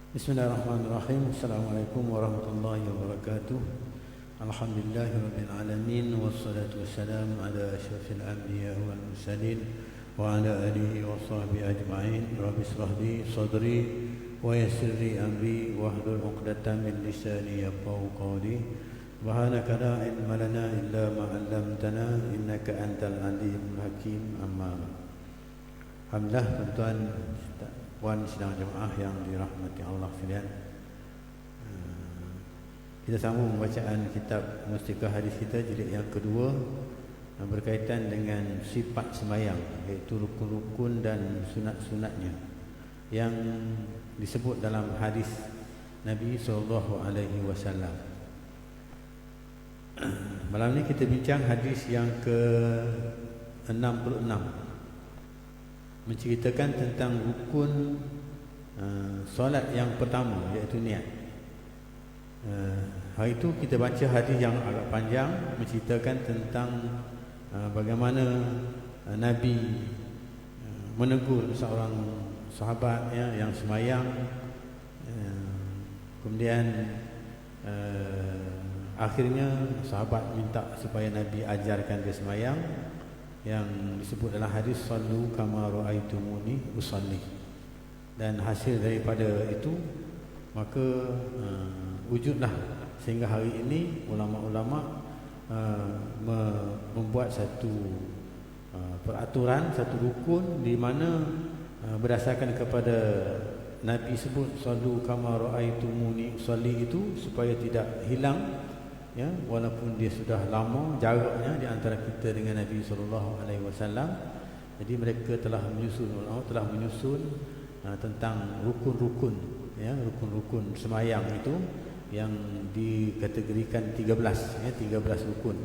Bismillahirrahmanirrahim. Assalamualaikum warahmatullahi wabarakatuh. Alhamdulillahirabbil alamin wassalatu wassalamu ala asyrafil anbiya wal mursalin wa ala alihi wa sahbihi ajma'in. Rabbi ishrah li sadri wa yassir li amri wahlul 'uqdatam min lisani yafqahu qawli. Subhanaka la ilma lana illa ma 'allamtana innaka antal alimul hakim. Amma alhamdulillah, tuan-tuan puan sidang jemaah yang dirahmati Allah sekalian, kita sambung bacaan kitab Mustikah Hadis kita jilid yang kedua yang berkaitan dengan sifat sembahyang, iaitu rukun-rukun dan sunat-sunatnya yang disebut dalam hadis Nabi SAW. Malam ini kita bincang hadis yang ke-66, menceritakan tentang rukun solat yang pertama, iaitu niat. Hari itu kita baca hadis yang agak panjang, menceritakan tentang bagaimana Nabi menegur seorang sahabat yang semayang, kemudian akhirnya sahabat minta supaya Nabi ajarkan dia semayang, yang disebut dalam hadis sallu kama ra'aitumuni usalli. Dan hasil daripada itu maka wujudlah sehingga hari ini ulama-ulama membuat satu peraturan, satu rukun di mana berdasarkan kepada Nabi sebut sallu kama ra'aitumuni usalli itu supaya tidak hilang, ya, walaupun dia sudah lama jaraknya di antara kita dengan Nabi SAW. Jadi mereka telah menyusun, ulama telah menyusun tentang rukun-rukun, ya, rukun-rukun semayang itu yang dikategorikan 13, ya, 13 rukun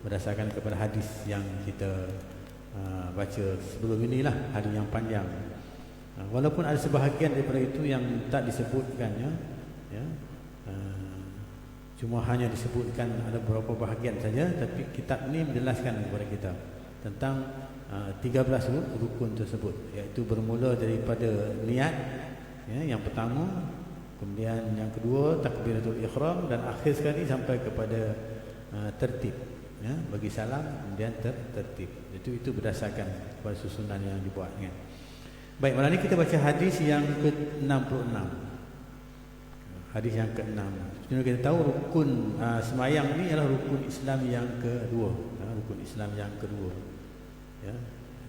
berdasarkan kepada hadis yang kita baca sebelum inilah, hadis yang panjang. Walaupun ada sebahagian daripada itu yang tak disebutkan, ya, cuma hanya disebutkan ada beberapa bahagian saja, tapi kitab ini menjelaskan kepada kita tentang 13 rukun tersebut, iaitu bermula daripada niat, ya, yang pertama, kemudian yang kedua takbiratul ihram, dan akhir sekali sampai kepada tertib, ya, bagi salam, kemudian tertib. Itu berdasarkan kepada susunan yang dibuat, kan. Baik, malam ini kita baca hadis yang ke-66. Hadis yang ke-6. Sebenarnya kita tahu rukun semayang ini adalah rukun Islam yang kedua, ya, rukun Islam yang kedua, ya.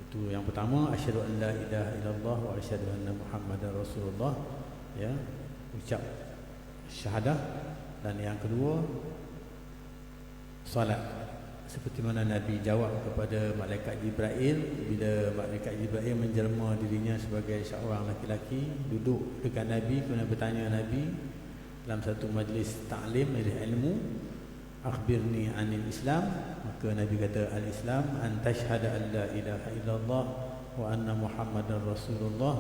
Itu yang pertama, asyhadu an la ilaha illallah wa asyhadu anna muhammadar rasulullah, ya, ucap syahadah. Dan yang kedua, salat, seperti mana Nabi jawab kepada malaikat Jibril bila malaikat Jibril menjelma dirinya sebagai seorang laki-laki, duduk dekat Nabi, kemudian bertanya Nabi dalam satu majlis ta'lim, majlis ilmu, akhbirni anil Islam. Maka Nabi kata, al-Islam an tashhada an la ilaha illallah wa anna muhammadar rasulullah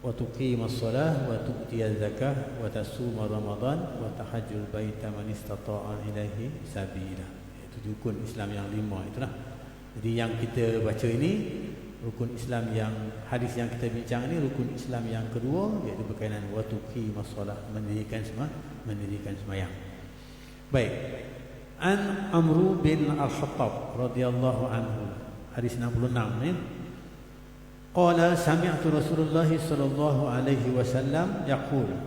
wa tuqimas salah wa tu'tiyaz zakah wa tasuma ramadan wa tahajjul baita man istata'a ilaihi sabila. Itu rukun Islam yang 5 itulah. Jadi yang kita baca ini rukun Islam yang hadis yang kita bincang ini rukun Islam yang kedua, iaitu berkaitan wa tuqimas salat, mendirikan sembahyang. Baik. An Amru bin Al-Khattab radhiyallahu anhu, hadis 66 ni. Qala sami'tu Rasulullah sallallahu alaihi wasallam yaqul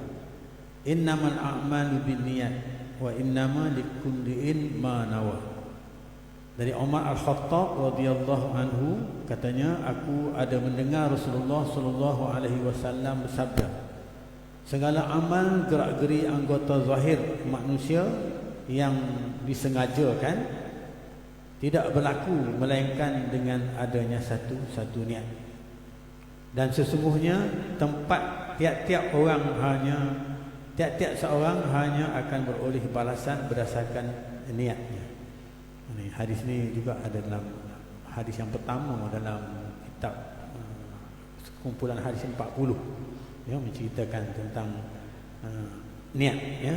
innamal a'malu binniyat wa innama likulli ma nawa. Dari Umar Al-Khattab radhiyallahu anhu, katanya, aku ada mendengar Rasulullah sallallahu alaihi wasallam bersabda, segala amal gerak-geri anggota zahir manusia yang disengajakan tidak berlaku melainkan dengan adanya satu niat. Dan sesungguhnya tempat tiap-tiap seorang hanya akan beroleh balasan berdasarkan niatnya. Hadis ini juga ada dalam hadis yang pertama dalam kitab kumpulan hadis 40, ya, menceritakan tentang niat, ya.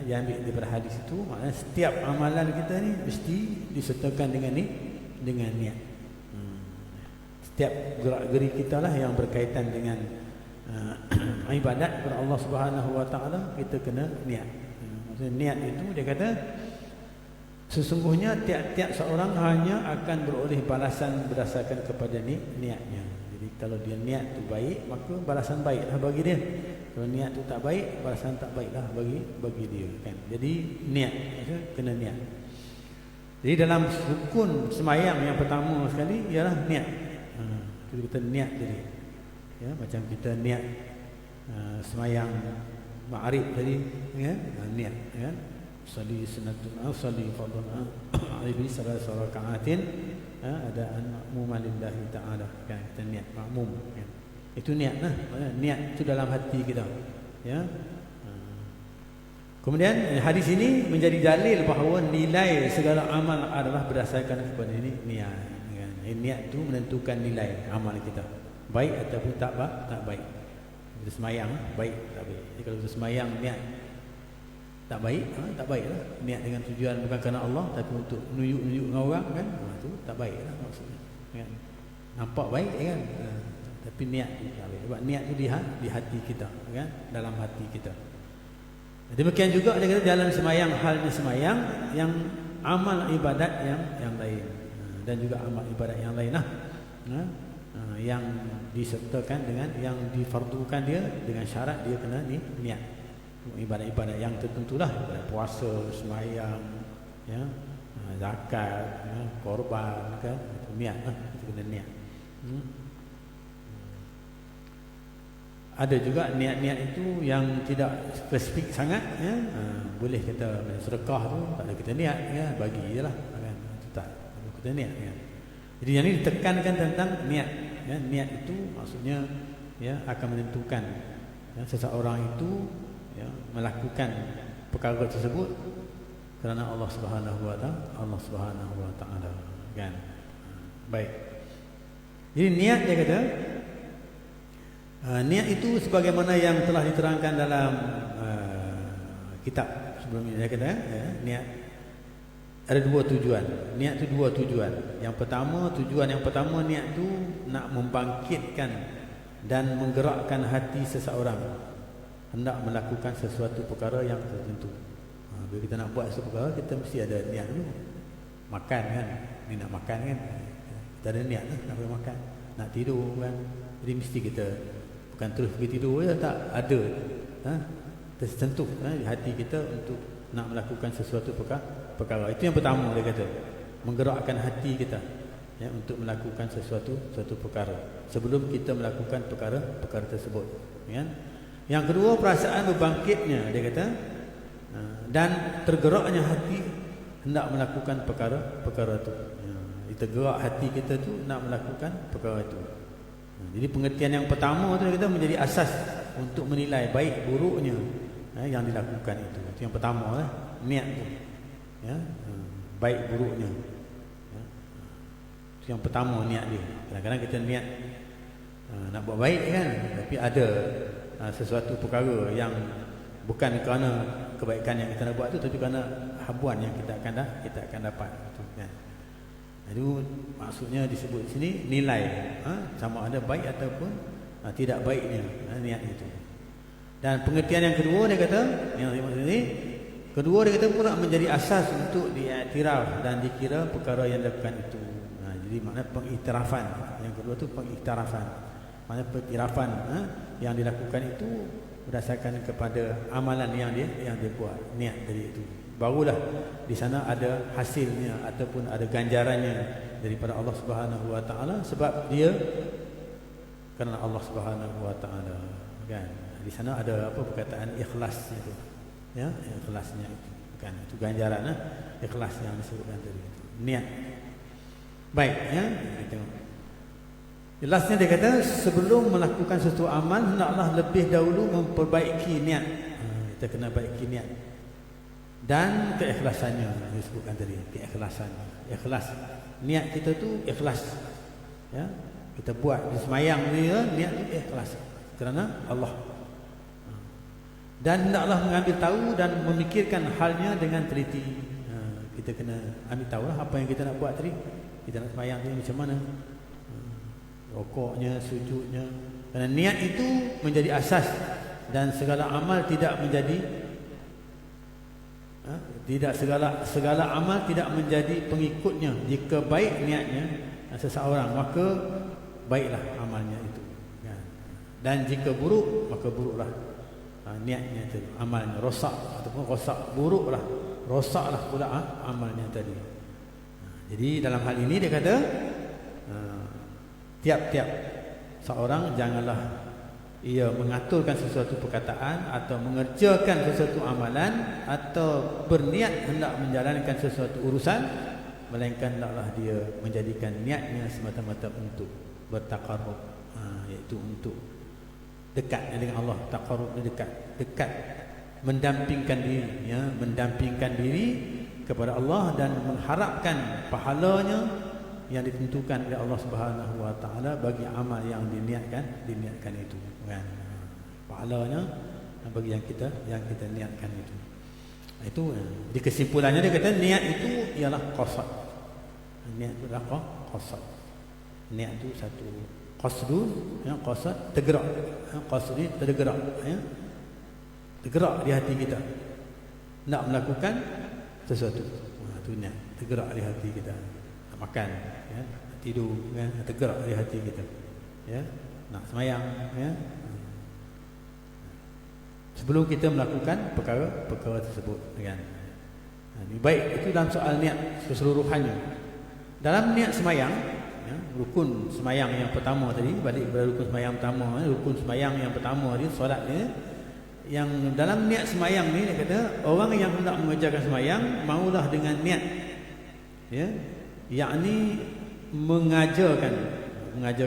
Yang ambil daripada hadis itu, maknanya setiap amalan kita ni mesti disertakan dengan niat. Setiap gerak-geri kita lah yang berkaitan dengan ibadat kepada Allah Subhanahu Wa Taala, kita kena niat. Maksudnya niat itu dia kata sesungguhnya tiap-tiap seorang hanya akan beroleh balasan berdasarkan kepada niatnya. Jadi kalau dia niat tu baik, maka balasan baiklah bagi dia. Kalau niat tu tak baik, balasan tak baiklah bagi dia, kan. Jadi niat, maksudnya kena niat. Jadi dalam rukun semayang yang pertama sekali ialah niat. Kita niat tadi. Ya, macam kita niat semayang Ma'rib tadi, ya, niat, ya. Sali sunatun sali fardun alibi salasa raka'atin, adaan ma'muman lillahi ta'ala, kan, kita niat makmum, kan. Itu niat lah. Niat itu dalam hati kita, ya. Kemudian hadis ini menjadi dalil bahawa nilai segala amal adalah berdasarkan kepada ini niat, kan. Niat itu menentukan nilai amal kita, baik ataupun tak baik. Kita semayang baik tak baik. Jadi kalau kita semayang niat tak baik, tak baiklah. Niat dengan tujuan bukan kerana Allah, tapi untuk menunjuk dengan orang, kan, itu tak baiklah maksudnya, kan. Nampak baik, kan, tapi niat tu tak baik. Sebab niat tu di hati kita, kan, dalam hati kita. Demikian juga dia kata jalan semayang halnya semayang yang amal ibadat yang lain, dan juga amal ibadat yang lain lah, yang disertakan dengan yang difardukan dia dengan syarat dia kena niat. Ibadat-ibadat yang tertentulah, puasa, semayang, ya, zakat, ya, korban, kan, niat lah, itu kena niat. Ada juga niat-niat itu yang tidak spesifik sangat, ya. Boleh kita sedekah tu tak ada kita niat, ya, bagi je lah, kan, itu tak kita niat, ya. Jadi yang ini ditekankan tentang niat, ya. Niat itu maksudnya, ya, akan menentukan, ya, seseorang itu, ya, melakukan perkara tersebut kerana Allah Subhanahu Wa Taala, kan. Baik. Jadi niat dia kata, niat itu sebagaimana yang telah diterangkan dalam kitab sebelum ini, dia kata, ya, niat ada dua tujuan. Niat itu dua tujuan. Yang pertama, tujuan yang pertama niat itu nak membangkitkan dan menggerakkan hati seseorang hendak melakukan sesuatu perkara yang tertentu. Bila kita nak buat sesuatu perkara, kita mesti ada niat dulu. Makan, kan, ni nak makan, kan, kita ada niat lah, nak makan. Nak tidur, kan, jadi mesti kita bukan terus pergi tidur je, tak ada, tersentuh, di hati kita untuk nak melakukan sesuatu perkara. Itu yang pertama dia kata, menggerakkan hati kita, ya, untuk melakukan sesuatu perkara sebelum kita melakukan perkara tersebut, kan. Yang kedua, perasaan berbangkitnya, dia kata, dan tergeraknya hati hendak melakukan perkara itu. Tergerak hati kita tu nak melakukan perkara itu. Jadi pengertian yang pertama tu, dia kata, menjadi asas untuk menilai baik buruknya yang dilakukan itu. Itu yang pertama, niat tu, ya, baik buruknya, ya. Itu yang pertama, niat dia. Kadang-kadang kita niat nak buat baik, kan, tapi ada sesuatu perkara yang bukan kerana kebaikan yang kita nak buat tu, tapi kerana habuan yang kita akan dapat, kan. Itu maksudnya disebut sini nilai, sama ada baik ataupun tidak baiknya niat itu. Dan pengertian yang kedua, dia kata, yang ini kedua, dia kata pula menjadi asas untuk diiktiraf dan dikira perkara yang dilakukan itu. Jadi makna pengiktirafan. Yang kedua tu pengiktirafan. Makna pengiktirafan yang dilakukan itu berdasarkan kepada amalan yang dia buat, niat dari itu. Barulah di sana ada hasilnya ataupun ada ganjarannya daripada Allah Subhanahu Wa Taala, sebab dia kerana Allah Subhanahu Wa Taala, kan. Di sana ada apa perkataan ikhlas itu, ya, ikhlasnya itu, kan, itu ganjaran, ikhlas yang disebutkan tadi itu, niat. Baik, ya, kita tengok. Jelasnya dia kata, sebelum melakukan sesuatu amal hendaklah lebih dahulu memperbaiki niat. Kita kena baiki niat dan keikhlasannya disebutkan tadi, keikhlasan. Ikhlas. Niat kita tu ikhlas. Ya, kita buat di semayang ni, niat tu ikhlas kerana Allah. Dan hendaklah mengambil tahu dan memikirkan halnya dengan teliti. Kita kena ambil tahu lah apa yang kita nak buat tadi. Kita nak semayang ni macam mana, rokoknya, sujudnya, Kerana niat itu menjadi asas, dan segala amal tidak menjadi segala amal tidak menjadi pengikutnya. Jika baik niatnya seseorang, maka baiklah amalnya itu, kan? Dan jika buruk, maka buruklah niatnya itu, amalnya rosak, ataupun rosaklah pula amalnya tadi. Jadi dalam hal ini dia kata, tiap-tiap seorang janganlah ia mengaturkan sesuatu perkataan atau mengerjakan sesuatu amalan atau berniat hendak menjalankan sesuatu urusan, melainkan hendaklah dia menjadikan niatnya semata-mata untuk bertaqarrub, iaitu untuk dekat dengan Allah. Taqarrub dekat, mendampingkan diri, mendampingkan diri kepada Allah dan mengharapkan pahalanya yang ditentukan oleh Allah Subhanahu wa taala bagi amal yang diniatkan itu, kan? Pahalanya bagi yang kita niatkan itu. Itu di kesimpulannya dia kata niat itu ialah qasad. Niat itu adalah qasad. Niat itu satu qasdun, qasad tergerak. Qasd ni tergerak, tergerak di hati kita nak melakukan sesuatu. Itu niat tergerak di hati kita. Nak makan, tidur, tergerak di hati kita, nak semayang, sebelum kita melakukan perkara tersebut, kan? Baik, itu dalam soal niat keseluruhannya. Dalam niat semayang, rukun semayang yang pertama tadi, balik kepada rukun semayang pertama, rukun semayang yang pertama tadi, solat ni, yang dalam niat semayang ni dia kata, orang yang hendak mengerjakan semayang maulah dengan niat, yakni mengajarkan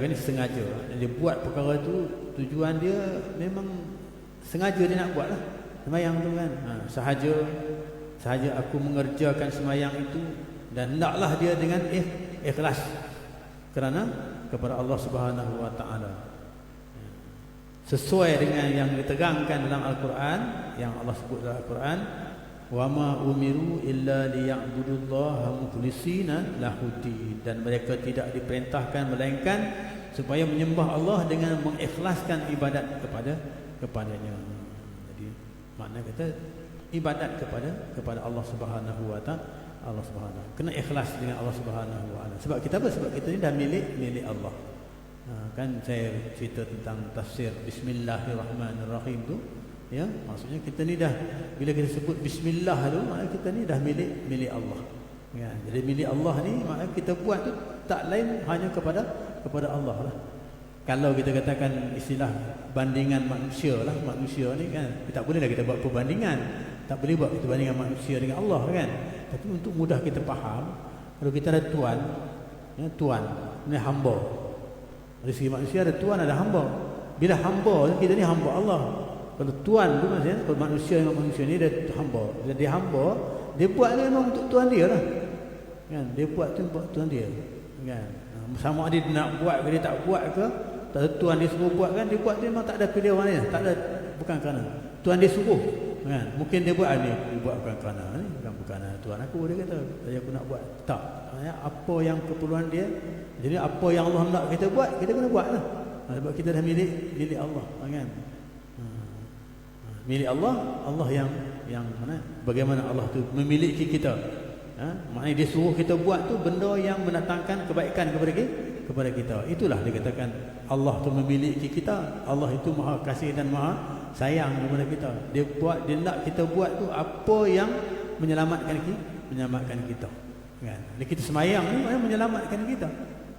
ni sengaja. Dia buat perkara tu, tujuan dia memang sengaja dia nak buat lah semayang tu, kan? Sahaja aku mengerjakan semayang itu, dan hendaklah dia dengan ikhlas kerana kepada Allah Subhanahu wa taala, sesuai dengan yang diterangkan dalam Al-Quran, yang Allah sebut dalam Al-Quran, wa ma umiru illa liya'budullaha mukhlishina lahuddin, dan mereka tidak diperintahkan melainkan supaya menyembah Allah dengan mengikhlaskan ibadat kepadanya. Jadi makna kata ibadat kepada Allah Subhanahu wa taala, Allah Subhanahu, kena ikhlas dengan Allah Subhanahu wa taala. Sebab kita apa? Sebab kita ni dah milik Allah. Kan saya cerita tentang tafsir Bismillahirrahmanirrahim tu, maksudnya kita ni dah, bila kita sebut bismillah tu, maknanya kita ni dah milik Allah, kan? Jadi milik Allah ni maknanya kita buat tu tak lain hanya kepada Allah lah. Kalau kita katakan istilah bandingan manusia lah, manusia ni kan, tak boleh dah kita buat perbandingan, tak boleh buat kita bandingan manusia dengan Allah, kan? Tapi untuk mudah kita faham, kalau kita ada tuan, tuan ni hamba. Dari segi manusia ada tuan, ada hamba. Bila hamba, kita ni hamba Allah. Kalau tuan tu maksudnya, kalau manusia ni dia hamba. Bila dia hamba, dia buat ni memang untuk tuan dia lah, kan? Dia buat tu buat tuan dia, kan? Sama ada dia nak buat ke dia tak buat ke, tak ada tuan dia suruh buat, kan? Dia buat tu memang tak ada pilihan lain, tak ada, bukan kerana tuan dia suruh, kan? Mungkin dia buat ni, dia buat bukan kerana ni, bukan kerana tuan aku, dia kata tadi aku nak buat. Tak, apa yang keperluan dia. Jadi apa yang Allah nak kita buat, kita kena buat lah. Sebab kita dah milik Allah, kan? Milik Allah, Allah yang mana? Bagaimana Allah tu memiliki kita? Maknanya dia suruh kita buat tu benda yang mendatangkan kebaikan kepada kita. Itulah dikatakan Allah tu memiliki kita. Allah itu maha kasih dan maha sayang kepada kita. Dia nak kita buat tu apa yang menyelamatkan kita, kan? Jadi kita semayang ni maknanya menyelamatkan kita.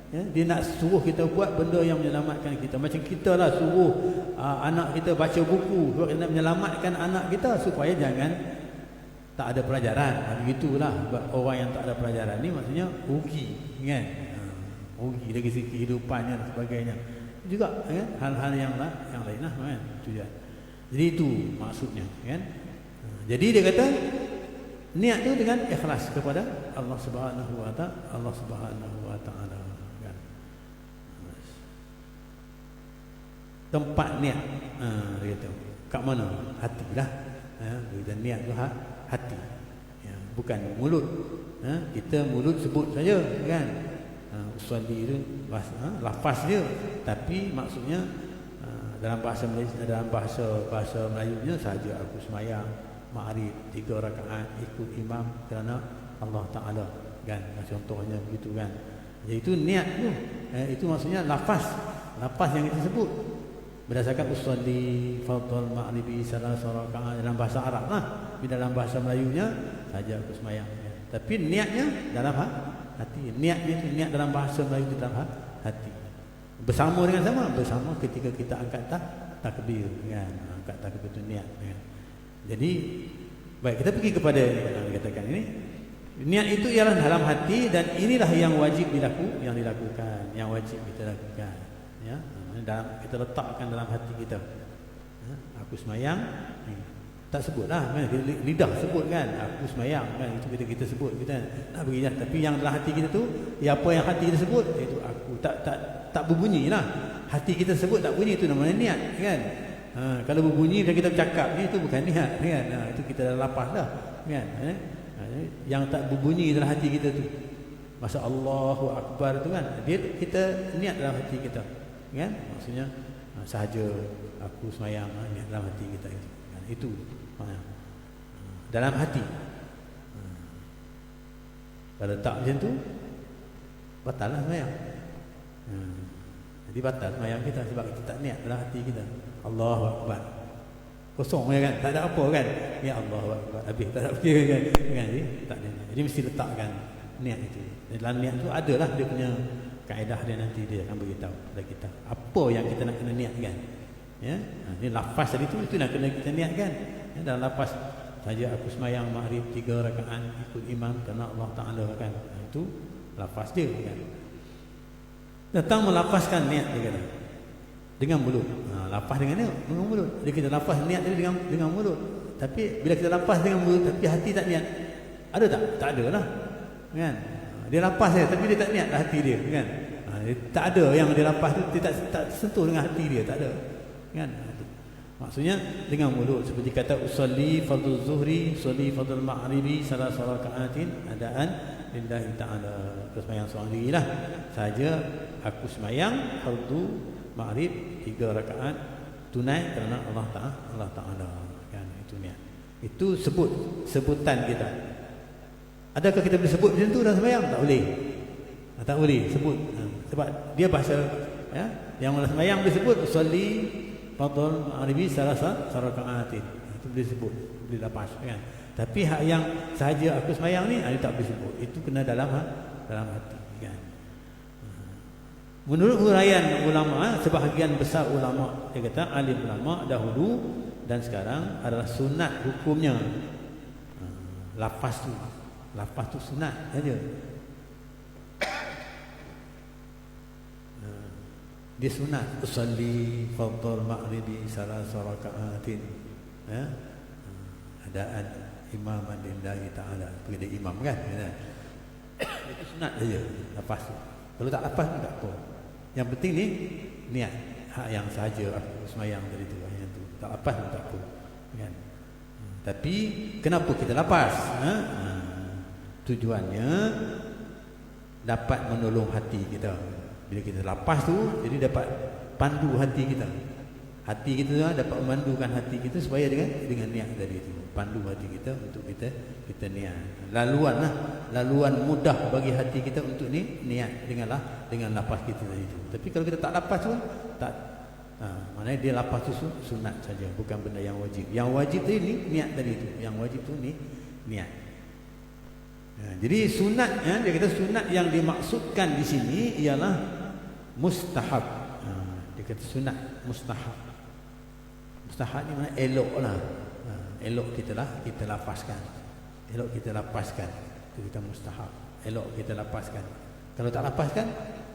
Dia nak suruh kita buat benda yang menyelamatkan kita. Macam kita lah suruh anak kita baca buku, sebab kita nak menyelamatkan anak kita supaya jangan tak ada pelajaran. Begitulah orang yang tak ada pelajaran ni maksudnya rugi, kan? Rugi dari segi kehidupannya dan sebagainya. Juga, kan? Hal-hal yang lain lah, kan? Jadi itu maksudnya, kan? Jadi dia kata niat tu dengan ikhlas kepada Allah Subhanahu wa taala, Allah Subhanahu wa taala, kan? Tempat niat, dia kata kat mana? Hatilah. Dia niat tu hati, bukan mulut. Kita mulut sebut saja, kan? Usolli itu lafaz dia, tapi maksudnya dalam bahasa Malaysia, dalam bahasa Melayunya sahaja aku semayang Maghrib 3 rakaat ikut imam kerana Allah Ta'ala, kan? Contohnya begitu, kan? Jadi itu niat tu. Itu maksudnya lafaz yang kita sebut berdasarkan usolli fardhul maghribi salah rakaat dalam bahasa Arab lah. Di dalam bahasa Melayunya saja aku semayang, ya. Tapi niatnya dalam hati. Niatnya itu niat dalam bahasa Melayu itu dalam hati. Bersama ketika kita angkat takbir, kan? Angkat takbir itu niat, kan? Jadi baik, kita pergi kepada yang dikatakan ini. Niat itu ialah dalam hati, dan inilah yang wajib dilakukan, yang wajib kita lakukan, ya. Kita letakkan dalam hati kita, ya, aku semayang, tak sebutlah, kan? Lidah sebut, kan? Aku semayang, kan? Itu kita sebut, kita nak beri, tapi yang dalam hati kita tu, ya, apa yang hati kita sebut, itu aku tak berbunyi lah. Hati kita sebut tak bunyi, itu namanya niat, kan? Kalau berbunyi dan kita bercakap, itu bukan niat, kan? Itu kita dah lapar dah, kan? Yang tak berbunyi dalam hati kita tu, masa Allahu Akbar tu, kan? Kita niat dalam hati kita, kan? Maksudnya sahaja aku semayang, niat dalam hati kita itu, kan? Itu dalam hati. Kalau tak macam tu, batal lah semayang. Jadi batal semayang kita sebab kita tak niat dalam hati kita. Allahu Akbar, kosong, ya, kan? Tak ada apa, kan? Ya Allahu Akbar, habis tak ada fikir, kan? Jadi tak ada niat. Jadi mesti letakkan niat itu. Dalam niat tu adalah dia punya kaedah dia, nanti dia akan beritahu kepada kita apa yang kita nak kena niatkan, ya. Ini lafaz tadi tu, itu nak kena kita niatkan, ya. Dalam lafaz saja aku semayang Maghrib 3 rakaat ikut imam kerana Allah Ta'ala, kan? Itu lafaz dia, kan? Datang melafazkan niat dia, kata dengan mulut. Lafaz dengan mulut. Dia kita lafaz niat dia dengan mulut. Tapi bila kita lafaz dengan mulut tapi hati tak niat, ada tak? Tak ada lah, kan? Dia lafaz saja tapi dia tak niat dah hati dia, kan? Tak ada yang dia lafaz tu, dia tak sentuh dengan hati dia, tak ada, kan? Maksudnya dengan mulut, seperti kata usolli fardhu zuhri, usolli fardhul maghribi salah rakaatin adaan lillahi ta'ala. Semayang seorang diri lah saja aku semayang fardhu maghrib 3 rakaat tunai kerana Allah Ta'ala, kan? Itu niat. Itu sebutan kita. Adakah kita boleh sebut macam tu dalam sembahyang? Tak boleh. Tak boleh sebut. Sebab dia bahasa, ya, yang dalam sembahyang boleh sebut usolli fardhul maghribi salasa rakaatin. Itu boleh sebut, boleh lepas, kan? Tapi hak yang sahaja aku sembahyang ni, dia tak boleh sebut. Itu kena dalam hati, kan? Menurut huraian ulama, sebahagian besar ulama, dia kata alim ulama dahulu dan sekarang adalah sunat hukumnya. Lafaz tu sunat saja. Dia sunat usolli fardhul maghribi salasa rakaatin, ya, adaan imaman lillahi ta'ala. Pergi imam, kan? Itu sunat saja lafaz tu. Kalau tak lafaz pun tak apa. Yang penting ni niat, hak yang sahaja aku semayang tadi tu, yang tu. Tak lafaz pun tak apa, kan? Tapi kenapa kita lafaz? Tujuannya dapat menolong hati kita. Bila kita lafaz tu, jadi dapat pandu hati kita. Hati kita dapat memandukan hati kita supaya dengan niat tadi itu, pandu hati kita untuk kita niat. Laluan mudah bagi hati kita untuk niat dengan lafaz kita tadi itu. Tapi kalau kita tak lafaz pun tak, maknanya dia lafaz tu sunat saja, bukan benda yang wajib. Yang wajib tadi ni niat tadi itu. Yang wajib tu niat. Jadi sunat, ya, dia kata sunat yang dimaksudkan di sini ialah mustahab. Dia kata sunat mustahab. Mustahab ni mana elok lah. Elok kita lafazkan. Elok kita lapaskan. Itu kita mustahab. Elok kita lapaskan. Kalau tak lapaskan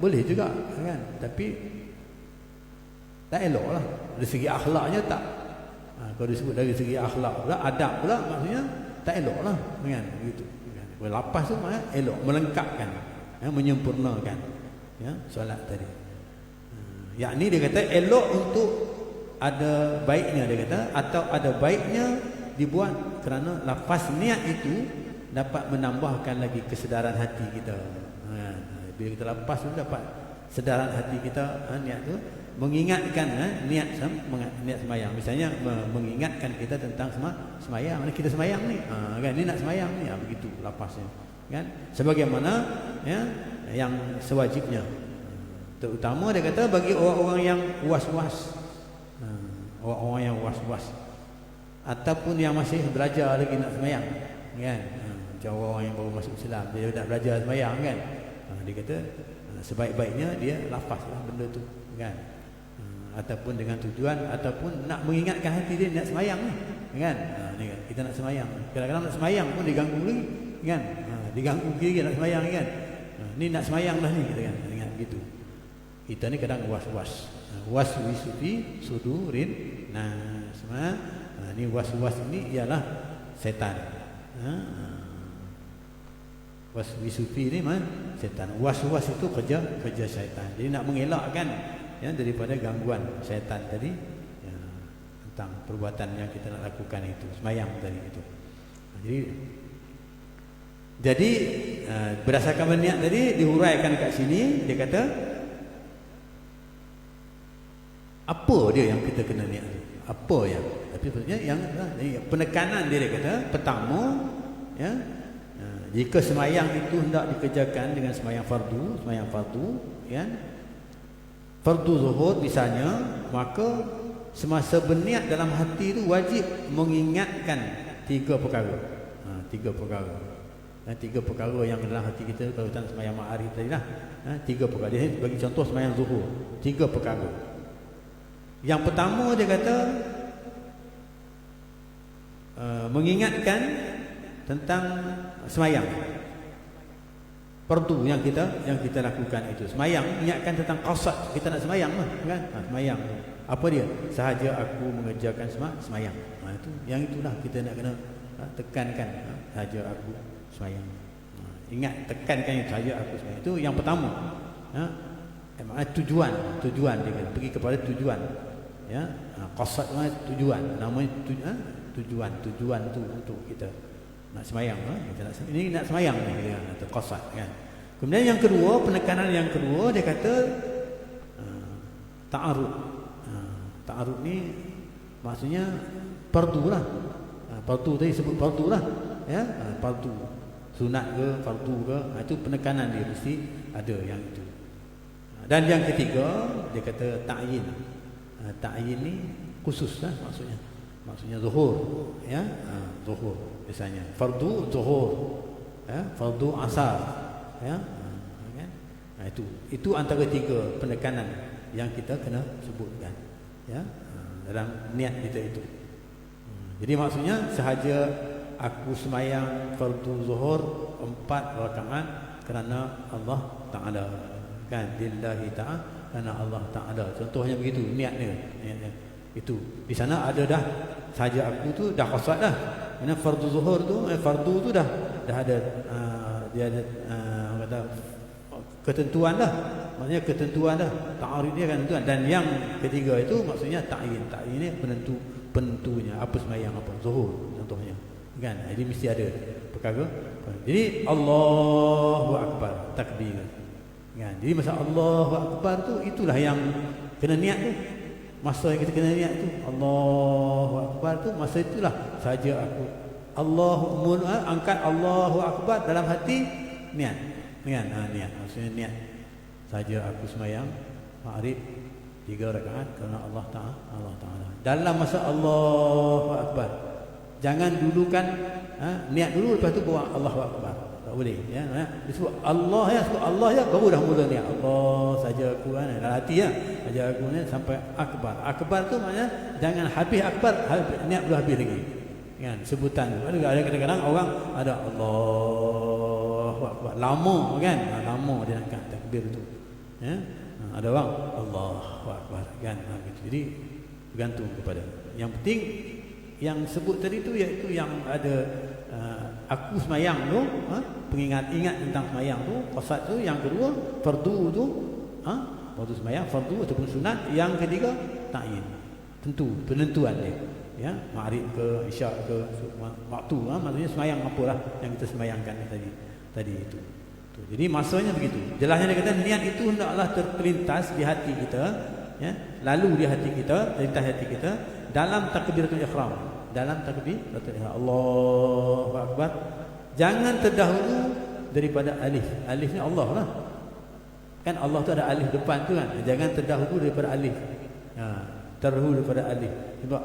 boleh juga, kan? Tapi tak elok lah. Dari segi akhlaknya tak. Kalau disebut dari segi akhlak pula, adab pula, maksudnya tak elok lah, kan? Begitu. Lapas tu maknanya elok, melengkapkan, ya, menyempurnakan, ya, solat tadi. Yakni dia kata elok untuk ada baiknya, dia kata, atau ada baiknya dibuat kerana lafaz niat itu dapat menambahkan lagi kesedaran hati kita. Bila kita lafaz tu dapat sedaran hati kita, niat tu mengingatkan niat semayang. Misalnya mengingatkan kita tentang semayang. Kita semayang ni, kan? Dia nak semayang ni, begitu lapasnya, kan? Sebagaimana ya, yang sewajibnya. Terutama dia kata bagi orang-orang yang was-was, orang-orang yang was-was, ataupun yang masih belajar lagi nak semayang, kan? Macam orang yang baru masuk Islam, dia dah belajar semayang, kan? Dia kata sebaik-baiknya dia lapaslah benda tu, kan? Ataupun dengan tujuan, ataupun nak mengingatkan hati dia nak semayang ni, kan? Ni kan, kita nak semayang, kadang-kadang nak semayang pun diganggu lagi, kan? Diganggu kiri nak semayang, kan? Ni nak semayang dah ni, kita kan, ingat begitu. Kita ni kadang was-was, waswisu fi sudurin nas. Ni was-was ini ialah setan. Waswisu fi ni setan. Was-was itu kerja syaitan. Jadi nak mengelakkan ya daripada gangguan syaitan tadi ya, tentang perbuatan yang kita nak lakukan itu, semayang tadi itu. Jadi berdasarkan niat tadi dihuraikan kat sini, dia kata apa dia yang kita kena niat? Apa yang? Tapi maksudnya yang penekanan dia kata pertama ya, jika semayang itu hendak dikerjakan dengan semayang fardu, ya, fardu zuhur misalnya, maka semasa berniat dalam hati itu wajib mengingatkan tiga perkara. Tiga perkara yang dalam hati kita kalau kita semayang ma'arif tadi lah. Tiga perkara. Dia bagi contoh semayang zuhur, tiga perkara. Yang pertama dia kata mengingatkan tentang semayang fardu yang kita lakukan itu. Semayang ingatkan tentang qasad, kita nak semayang lah, kan? Semayang apa dia? Sahaja aku mengerjakan semayang. Itu yang itulah kita nak kena tekankan, sahaja aku semayang. Ingat, tekankan itu, sahaja aku semayang. Itu yang pertama. Tujuan dia kata, pergi kepada tujuan. Ya, qasad tujuan, namanya tujuan tu untuk kita nak semayang, kita nak, ini nak semayang ni dia kata qasad, kan. Kemudian yang kedua, penekanan yang kedua dia kata ta'arud. Ta'arud ni maksudnya fardu lah. Fardu tadi sebut fardu lah, ya, fardu sunat ke fardu ke, itu penekanan dia mesti ada yang itu. Dan yang ketiga dia kata ta'yin. Ta'yin ni khusus lah maksudnya zuhur, ya, zuhur biasanya fardu zuhur, ya, fardu asar, ya, kan? Itu antara tiga penekanan yang kita kena sebutkan, ya, dalam niat kita itu. Jadi maksudnya sahaja aku semayang fardu zuhur 4 rakaat kerana Allah Ta'ala, kan, lillahi ta'ala, kerana Allah Ta'ala. Contohnya begitu niatnya. Itu di sana ada dah, sahaja aku tu dah qasad dah. Kerana fardu zuhur tu, fardu tu dah ada dia ada kata ketentuan dah. Maksudnya ketentuan dah, ta'arif dia kan ketentuan. Dan yang ketiga itu maksudnya ta'yin. Ta'yin ni penentunya apa semayang apa, zuhur contohnya, kan. Jadi mesti ada perkara. Jadi Allahu Akbar, takbir, kan. Jadi masa Allahu Akbar tu itulah yang kena niat tu. Masa yang kita kena niat tu Allahu Akbar tu, masa itulah saja aku angkat Allahu Akbar dalam hati, niat, kan. Niat maksudnya niat saja aku semayang maghrib 3 rakaat kerana Allah Ta'ala. Dalam masa Allahu Akbar jangan dulukan niat dulu, lepas tu bawa Allahu Akbar, tak boleh, ya. Disebut Allah, ya, sebut Allah, ya, baru dah mula niat Allah saja aku, kan, dalam hati, ya, saja aku ni sampai akbar. Akbar tu maknanya jangan habis akbar, niat belum habis lagi, kan, sebutan tu. Ada kadang-kadang orang ada Allahu Akbar lama, kan, lama dia nak takbir tu, ya. Ada orang Allahu Akbar, kan, gitu. Jadi bergantung kepada yang penting yang sebut tadi tu, iaitu yang ada aku semayang tu, ingat tentang semayang tu, qasad tu. Yang kedua fardu tu, fardu semayang, fardu ataupun sunat. Yang ketiga ta'yin, penentuan dia, ya, maghrib ke isyak ke waktu, maksudnya semayang apalah yang kita semayangkan tadi itu. Jadi masanya begitu. Jelasnya dia kata niat itu hendaklah terlintas di hati kita ya, lalu di hati kita, terlintas hati kita dalam takbiratul ihram. Dalam takbiratul ihram, Allahu akbar. Jangan terdahulu daripada alif. Alif ni Allah lah. Kan Allah tu ada alif depan tu kan. Jangan terdahulu daripada alif. Terdahulu daripada alif. Sebab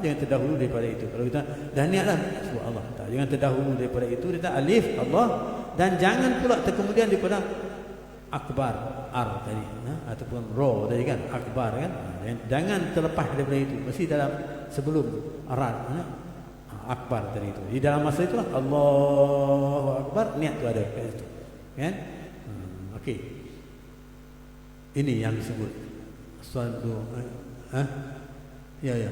jangan terdahulu daripada itu. Kalau kita dah niatlah sebut Allah. Jangan terdahulu daripada itu, dia alif Allah, dan jangan pula terkemudian daripada akbar, ar tadi, ataupun ro tadi kan, akbar kan. Jangan terlepas daripada itu. Mesti dalam sebelum arad, akbar tadi itu. Di dalam masa itulah Allahu akbar, niat tu ada kat situ. Kan? Okey. Ini yang disebut sallu. Ya.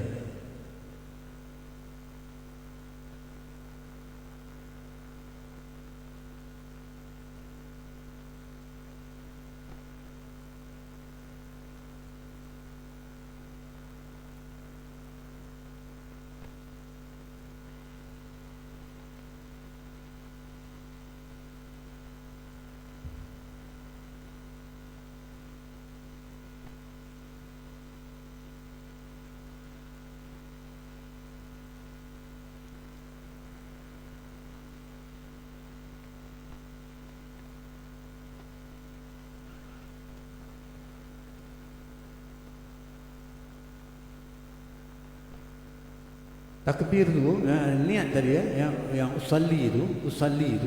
Takbir tu, niat tadi ya, yang usalli itu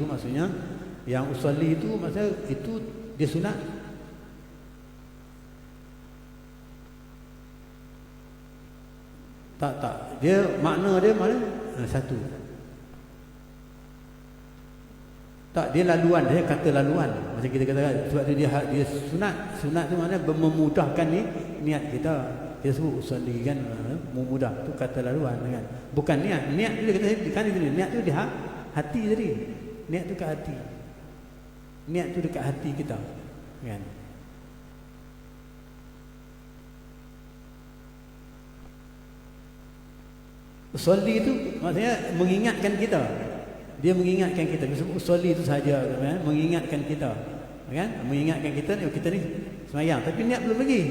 maksudnya, yang usalli itu maksudnya itu dia sunat. Tak. Dia makna dia mana? Satu. Tak, dia laluan, dia kata laluan. Macam kita katakan, sebab tu dia sunat. Sunat tu maknanya memudahkan ni niat kita. Dia sebut usalli kan, memudah tu kata laluan kan. Bukan niat. Niat tu dia kata kan itu niat tu di hati tadi. Niat tu kat hati. Niat tu dekat hati kita. Kan? Usalli itu maksudnya mengingatkan kita. Dia mengingatkan kita. Sebab usalli itu saja kan, mengingatkan kita. Kan? Mengingatkan kita ni semayang, tapi niat belum lagi.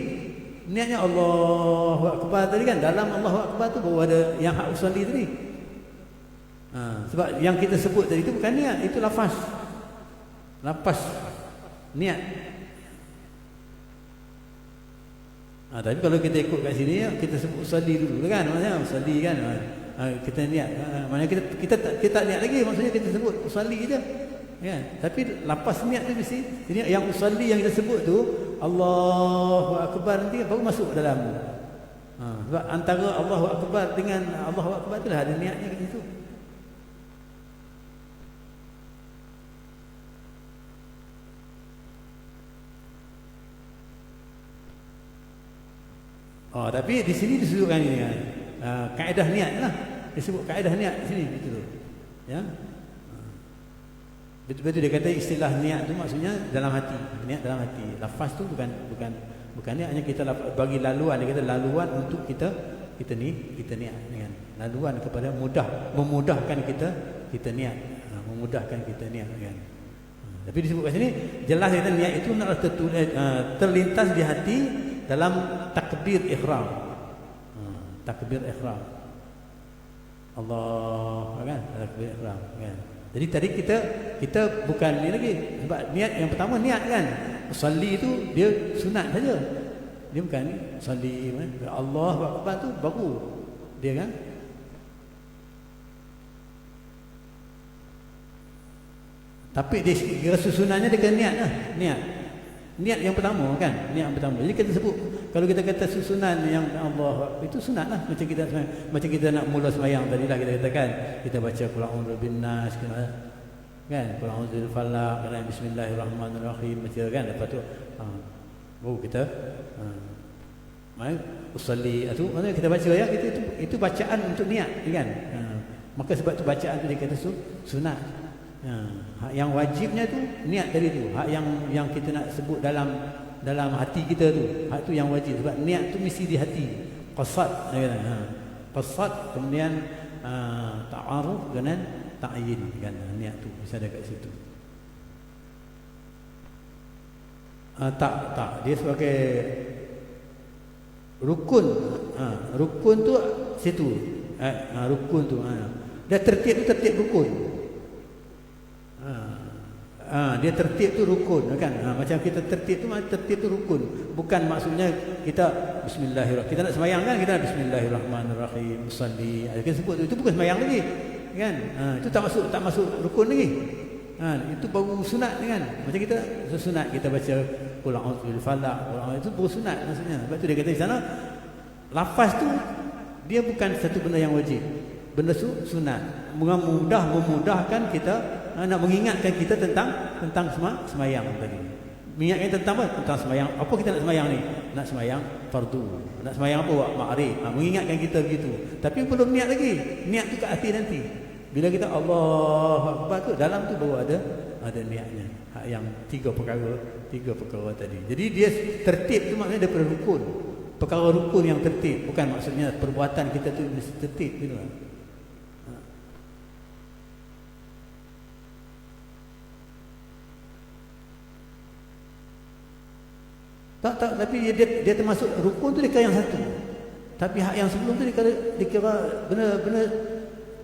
Niatnya Allahu akbar tadi kan. Dalam Allahu akbar tu baru ada yang hak usalli tadi. Sebab yang kita sebut tadi itu bukan niat, itu lafaz. Lafaz niat. Tapi kalau kita ikut kat sini, kita sebut usalli dulu kan. Maksudnya usalli kan. Kita niat. Maknanya kita tak niat lagi, maksudnya kita sebut usalli je. Kan? Tapi lafaz niat tu mesti. Jadi yang usalli yang kita sebut tu Allahu akbar nanti baru masuk dalam. Sebab antara Allahu akbar dengan Allahu akbar itulah ada niatnya kat situ. Tapi di sini disebutkan ini kan. Kaedah niat lah. Disebut kaedah niat di sini gitu tu. Ya. Betul-betul dia kata istilah niat tu maksudnya dalam hati. Niat dalam hati. Lafaz tu bukan niat, hanya kita bagi laluan. Dia kata laluan untuk kita niat kan. Laluan kepada memudahkan kita niat. Memudahkan kita niat kan. Tapi disebut kat sini jelas kata niat itu nak terlintas di hati dalam takbir ihram. Takbir ihram. Allah kan, takbir ihram kan. Jadi tadi kita bukan ni lagi. Sebab niat yang pertama niat kan. Usalli itu dia sunat saja. Dia bukan ni. Usalli Allahu akbar tu baru dia kan. Tapi dia susunannya dia kena niat lah. Niat yang pertama kan. Niat yang pertama. Jadi kita sebut, kalau kita kata susunan yang Allah itu sunat lah. Macam kita nak mula sembahyang tadi lah kita katakan. Kita baca Qul a'udzu binnas kan. Qul a'udzu bil falaq dan bismillahirrahmanirrahim macam kan. Lepas tu baru kita usalli itu maknanya kita baca ya, itu bacaan untuk niat kan. Maka sebab tu bacaan tu dia kata sunat. Hak yang wajibnya tu niat tadi tu. Hak yang kita nak sebut dalam hati kita tu, hak tu yang wajib. Sebab niat tu mesti di hati. Qasad dia kata. Qasad kemudian ta'aruf dengan ta'yin kan. Niat tu bisa ada kat situ. Tak. Dia sebagai rukun. Rukun tu situ. Rukun tu. Dia tertib tu tertib rukun. Dia tertib tu rukun kan. Macam kita tertib tu rukun. Bukan maksudnya kita bismillahirrahmanirrahim. Kita nak sembahyang kan, kita bismillahirrahmanirrahim, musalli. Kita sebut itu bukan sembahyang lagi. Kan? Itu tak masuk rukun lagi. Itu baru sunat kan. Macam kita sunat kita baca qul a'udzu birabbil falaq, itu baru sunat maksudnya. Sebab tu dia kata di sana lafaz tu dia bukan satu benda yang wajib. Benda sunat. Memudahkan kita nak mengingatkan kita tentang semayang tadi. Mengingatkan tentang apa? Tentang semayang. Apa kita nak semayang ni? Nak semayang fardu. Nak semayang apa? Ma'rif. Mengingatkan kita begitu. Tapi belum niat lagi. Niat tu kat hati nanti. Bila kita Allahu Akbar tu, dalam tu baru ada niatnya. Yang tiga perkara tadi. Jadi dia tertib tu maknanya daripada rukun. Perkara rukun yang tertib, bukan maksudnya perbuatan kita tu mesti tertib gitu. Tak, tapi dia termasuk rukun tu dia yang satu. Tapi hak yang sebelum tu dia kira benda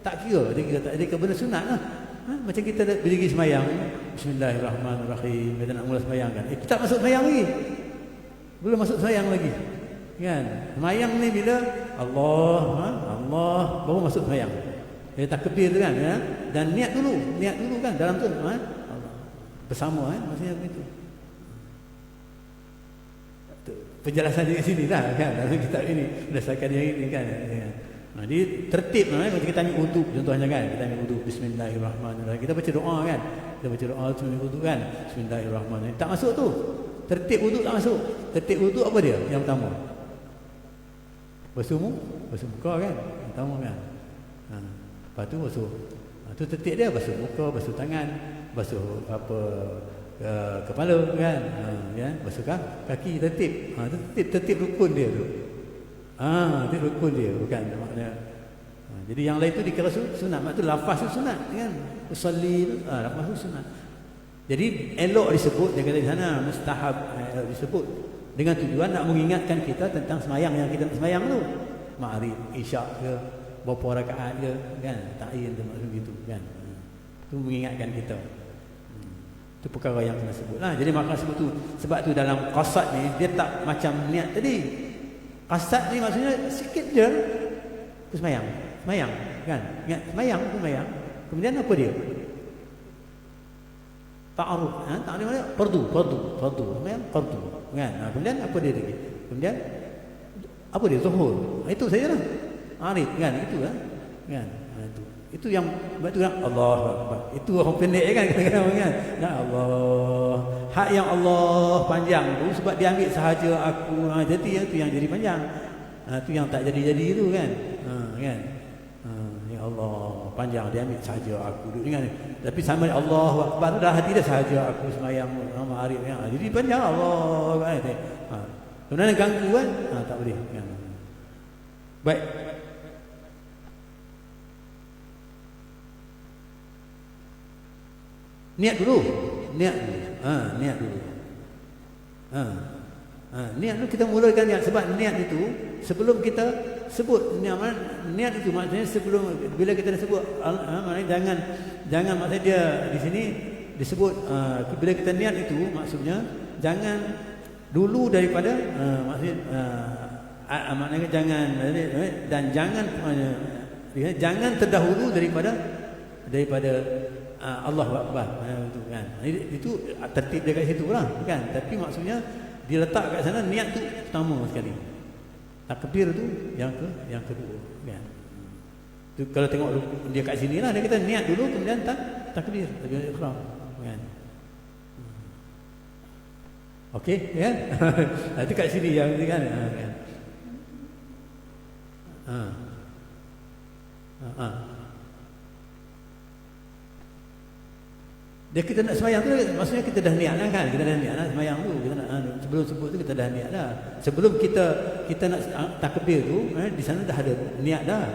tak kira, dia kira benda sunat lah. Macam kita berdiri semayang, bismillahirrahmanirrahim, kita nak mula semayang kan. Itu tak masuk semayang lagi. Belum masuk semayang lagi. Kan? Semayang ni bila Allah baru masuk semayang. Dia takbir tu kan, ya? Dan niat dulu kan dalam tu, Allah. Bersama maksudnya begitu. Penjelasan di sini lah kan dalam kitab ini berdasarkan yang ini kan. Dia tertib macam kita ambil wuduk contohnya kan, kita ambil wuduk bismillahirrahmanirrahim, kita baca doa kan, kita baca doa sebelum wuduk kan, bismillahirrahmanirrahim, tak masuk tu tertib wuduk, tak masuk. Tertib wuduk apa dia yang pertama? Basuh muka kan yang pertama kan. Lepas tu basuh, tu tertib dia, basuh muka, basuh tangan, basuh apa kepala kan, ya, basuh kaki, tertib. Tertib rukun dia tu. Itu rukun dia, bukan maknanya. Jadi yang lain tu dikira sunat. Maksud lafaz tu sunat kan. Usalli lafaz tu sunat. Jadi elok disebut, dia kata di sana mustahab disebut dengan tujuan nak mengingatkan kita tentang semayang yang kita nak semayang tu. Maghrib, isyak ke, berapa rakaat ke kan. Ta'yin tu maksud gitu kan. Tu mengingatkan kita. Itu perkara yang kena sebut lah. Jadi maka sebut tu, sebab tu dalam qasad ni dia tak macam niat tadi. Qasad ni maksudnya sikit je tu semayang kan. Ingat semayang. Kemudian apa dia? Ta'aruf. Ta'aruf mana? Fardu. Semayang fardu kan. Kemudian apa dia lagi? Kemudian apa dia? Zuhur. Itu sajalah. Arif kan, itu kan. Itu yang batu kan Allahu Akbar. Itu orang pendek kan kadang-kadang kan. Nah Allah. Hak yang Allah panjang tu sebab dia ambil sahaja aku. Jadi itu yang jadi panjang. Itu yang tak jadi itu kan. Kan. Ya Allah panjang, dia ambil sahaja aku duduk dengan. Tapi sama Allahu Akbar tu dah hati dia sahaja aku semayang Ma'arif kan. Jadi panjang Allah kan. Sebenarnya ganggu kan. Tak boleh kan. Baik. Niat dulu. Niat dulu. Niat dulu, kita mulakan niat. Sebab niat itu sebelum kita sebut niat itu maksudnya sebelum bila kita sebut maknanya jangan maksudnya dia di sini disebut bila kita niat itu maksudnya jangan dulu daripada maksudnya maknanya jangan dan jangan terdahulu daripada Allahu Akbar itu kan. Itu tertib dia kat situ lah kan. Tapi maksudnya dia letak kat sana niat tu pertama sekali. Takbir tu yang kedua kan. Tu kalau tengok dia kat sini lah, dia kata niat dulu kemudian takbir ihram kan. Okey kan. Itu kat sini yang ni kan. Dia kita nak semayang tu maksudnya kita dah niat lah kan. Kita dah niat lah semayang tu. Kita nak sebelum sebut tu kita dah niat dah. Sebelum kita nak takbir tu di sana dah ada niat dah.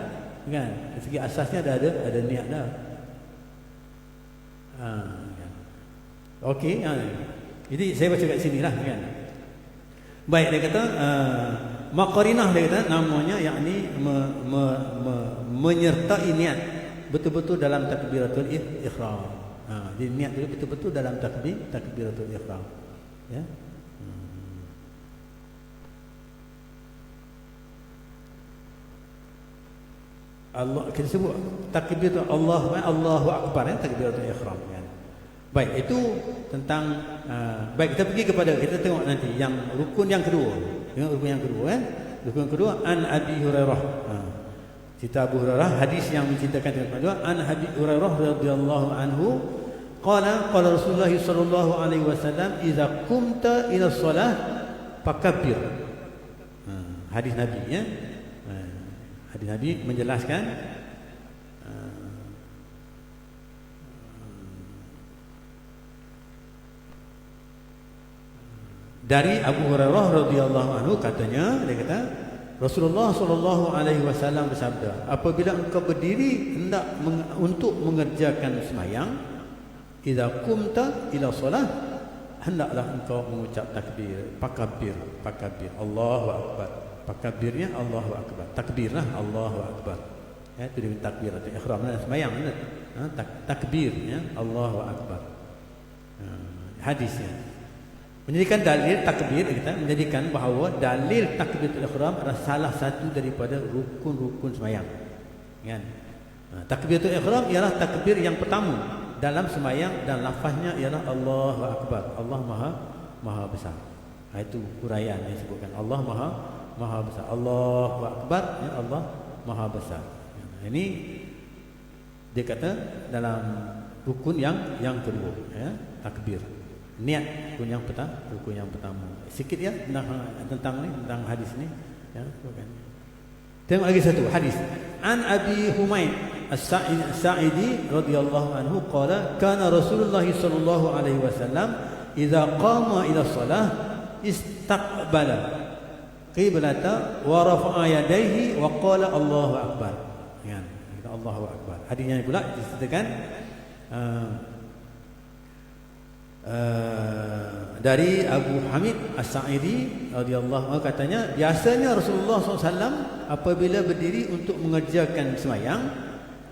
Kan? Dari segi asasnya dah ada niat dah. Okey. Jadi saya baca kat sini lah kan. Baik, dia kata maqarinah, dia kata namanya yakni menyertai niat betul-betul dalam takbiratul ihram. Jadi niat itu betul-betul dalam takbiratul ihram. Ya. Allah kita sebut takbiratul Allahu akbar, ya, takbiratul ihram kan. Baik, itu tentang baik, kita pergi kepada, kita tengok nanti yang rukun yang kedua. Tengok rukun yang kedua kan. Rukun kedua an Abi Hurairah. Cerita Abu Hurairah, hadis yang menceritakan tentang kedua an Abi Hurairah radhiyallahu anhu qala Rasulullah sallallahu alaihi wasallam idza qumta ila shalah fakabbir. Hadis Nabi, ya. Hadis Nabi menjelaskan dari Abu Hurairah radhiyallahu anhu, katanya, dia kata Rasulullah sallallahu alaihi wasallam bersabda, apabila engkau berdiri hendak untuk mengerjakan sembahyang, idza qumta ila shalah, hendaklah engkau mengucap takbir, fakabbir, Allahu akbar. Fakabbirnya Allahu akbar. Takbirlah Allahu akbar. Ya, itu dengan takbir atau ihram dan sembahyang, takbirnya Allahu akbar. Hadisnya menjadikan dalil takbir, kita menjadikan bahawa dalil takbiratul ihram adalah salah satu daripada rukun-rukun sembahyang. Kan? Takbiratul ihram ialah takbir yang pertama dalam sembahyang dan lafaznya ialah Allahu akbar. Allah maha besar. Itu huraian yang disebutkan. Allah maha besar. Allahu akbar, ya, Allah maha besar. Ini dia kata dalam rukun yang kedua, ya, takbir. Niat rukun yang pertama. Sikit ya tentang hadis ni, ya, bukan. Tengok lagi satu hadis. An Abi Humaid As-Sa'idi radhiyallahu anhu qala kana Rasulullah sallallahu alaihi wasallam idza qama ila shalah istaqbala qiblata wa rafa'a yadayhi wa qala Allahu akbar. Ya, Allahu akbar. Hadisnya pula diceritakan dari Abu Hamid As-Sa'idi radhiyallahu anhu, katanya biasanya Rasulullah SAW apabila berdiri untuk mengerjakan sembahyang,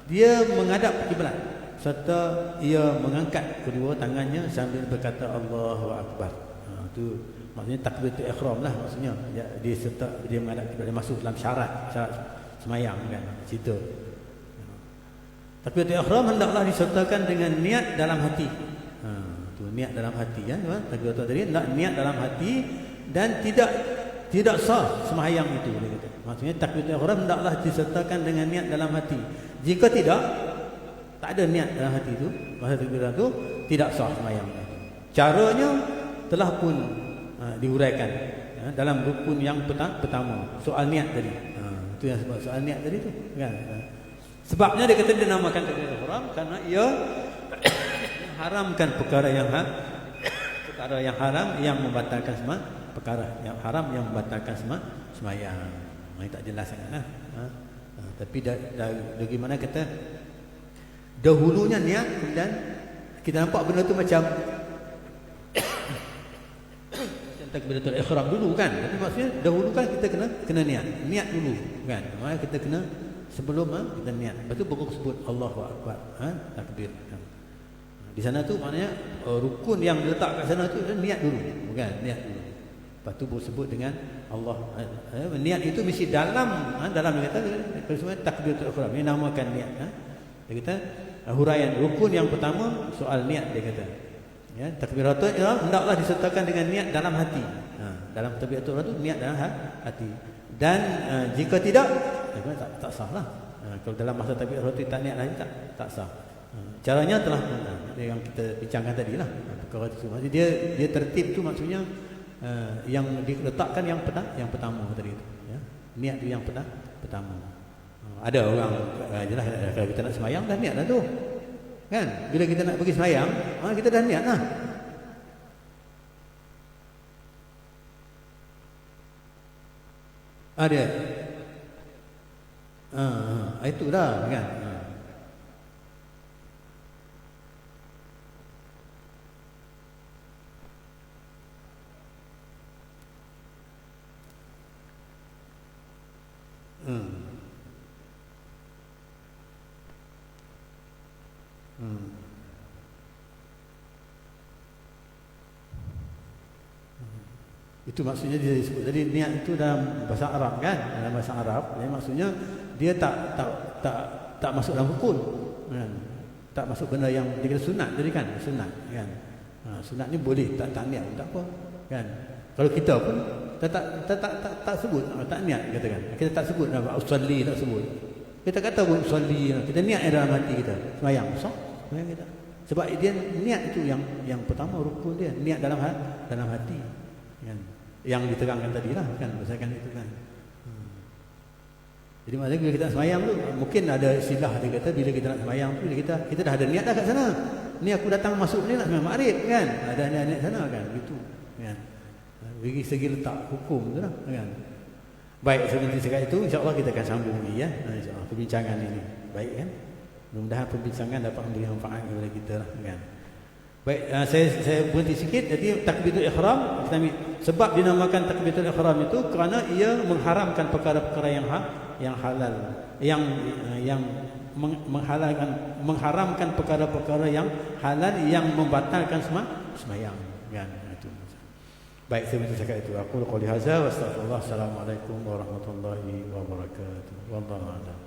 dia menghadap kiblat serta ia mengangkat kedua tangannya sambil berkata Allahu akbar. Itu maksudnya takbiratul ihram lah, maksudnya dia menghadap kiblat, dia masuk dalam syarat sembahyang kan, cerita. Takbiratul ihram hendaklah disertakan dengan niat dalam hati. Niat dalam hati, ya, takbiratul tadi nak niat dalam hati dan tidak sah sembahyang itu, dia kata. Maksudnya takbiratul ihram hendaklah disertakan dengan niat dalam hati. Jika tidak, tak ada niat dalam hati itu, masa takbiratul itu tidak sah sembahyang. Caranya telah pun diuraikan, ya, dalam rukun yang pertama, soal niat tadi. Itu yang sebab soal niat tadi tu, kan. Sebabnya dia kata dinamakan takbiratul ihram karena ia haramkan perkara yang haram yang membatalkan perkara yang haram yang membatalkan sembahyang. Ini tak jelas sangatlah. Tapi bagaimana kata dahulunya niat, kemudian kita nampak benda tu macam takbiratul ihram dulu kan. Tapi maksudnya dahulu kan kita kena niat dulu kan. Maknanya kita kena sebelum kita niat. Lepas tu baru sebut Allahu akbar, takbir. Di sana tu maknanya rukun yang diletak kat sana tu niat dulu, bukan? Niat dulu. Lepas tu baru sebut dengan Allah. Niat itu mesti dalam dia kata kalau semua takbiratul ihram ini namakan niat. Dia kata huraian rukun yang pertama soal niat, dia kata. Ya, takbiratul ihram hendaklah disertakan dengan niat dalam hati. Dalam takbiratul ihram tu niat dalam hati. Dan jika tidak, tak sah lah. Kalau dalam masa takbiratul ihram tak niat lagi tak sah. Caranya telah yang kita bincangkan tadi lah, perkara itu. Maksudnya dia tertib tu maksudnya yang diletakkan yang pertama tadi tu, ya. Niat tu yang pertama. Ada orang jelas kalau kita nak sembahyang dah niat dah tu. Kan? Bila kita nak pergi sembahyang, kita dah niat lah. Ada. Itulah kan. Hmm. Hmm. Itu maksudnya dia disebut. Jadi niat itu dalam bahasa Arab kan? Dalam bahasa Arab, jadi maksudnya dia tak masuk dalam rukun, kan? Tak masuk benda yang dikira sunat tadi kan? Sunat kan? Sunat ni boleh tak niat tak apa kan? Kalau kita pun tak sebut, tak niat katakan. Kita tak sebut nama usolli, tak sebut. Kita kata pun usolli, kita niat dalam hati kita. Sembahyang sembahyang kita. Sebab dia niat itu yang pertama rukun dia, niat dalam hati kan? Yang diterangkan tadi lah kan, berdasarkan itu kan. Jadi maksudnya bila kita nak sembahyang tu, mungkin ada istilah dia kata bila kita nak sembahyang tu, kita dah ada niat dah kat sana. Ni aku datang masuk ni nak sembahyang maghrib kan, ada niat sana kan, gitu kan. Bagi segi letak hukum tu lah kan. Baik, sebentar sekat itu insya-Allah kita akan sambung lagi ya. Insya-Allah perbincangan ini. Baik kan? Mudah-mudahan perbincangan dapat memberi manfaat kepada kita lah kan. Baik, saya berhenti sikit. Jadi takbiratul ihram, sebab dinamakan takbiratul ihram itu kerana ia mengharamkan perkara-perkara yang halal, yang mengharamkan perkara-perkara yang halal yang membatalkan sembahyang kan. Itu. Baik, saya cakap itu. Aku qouli hadza wa astaghfirullah. Assalamualaikum warahmatullahi wabarakatuh. Wallahu a'lam.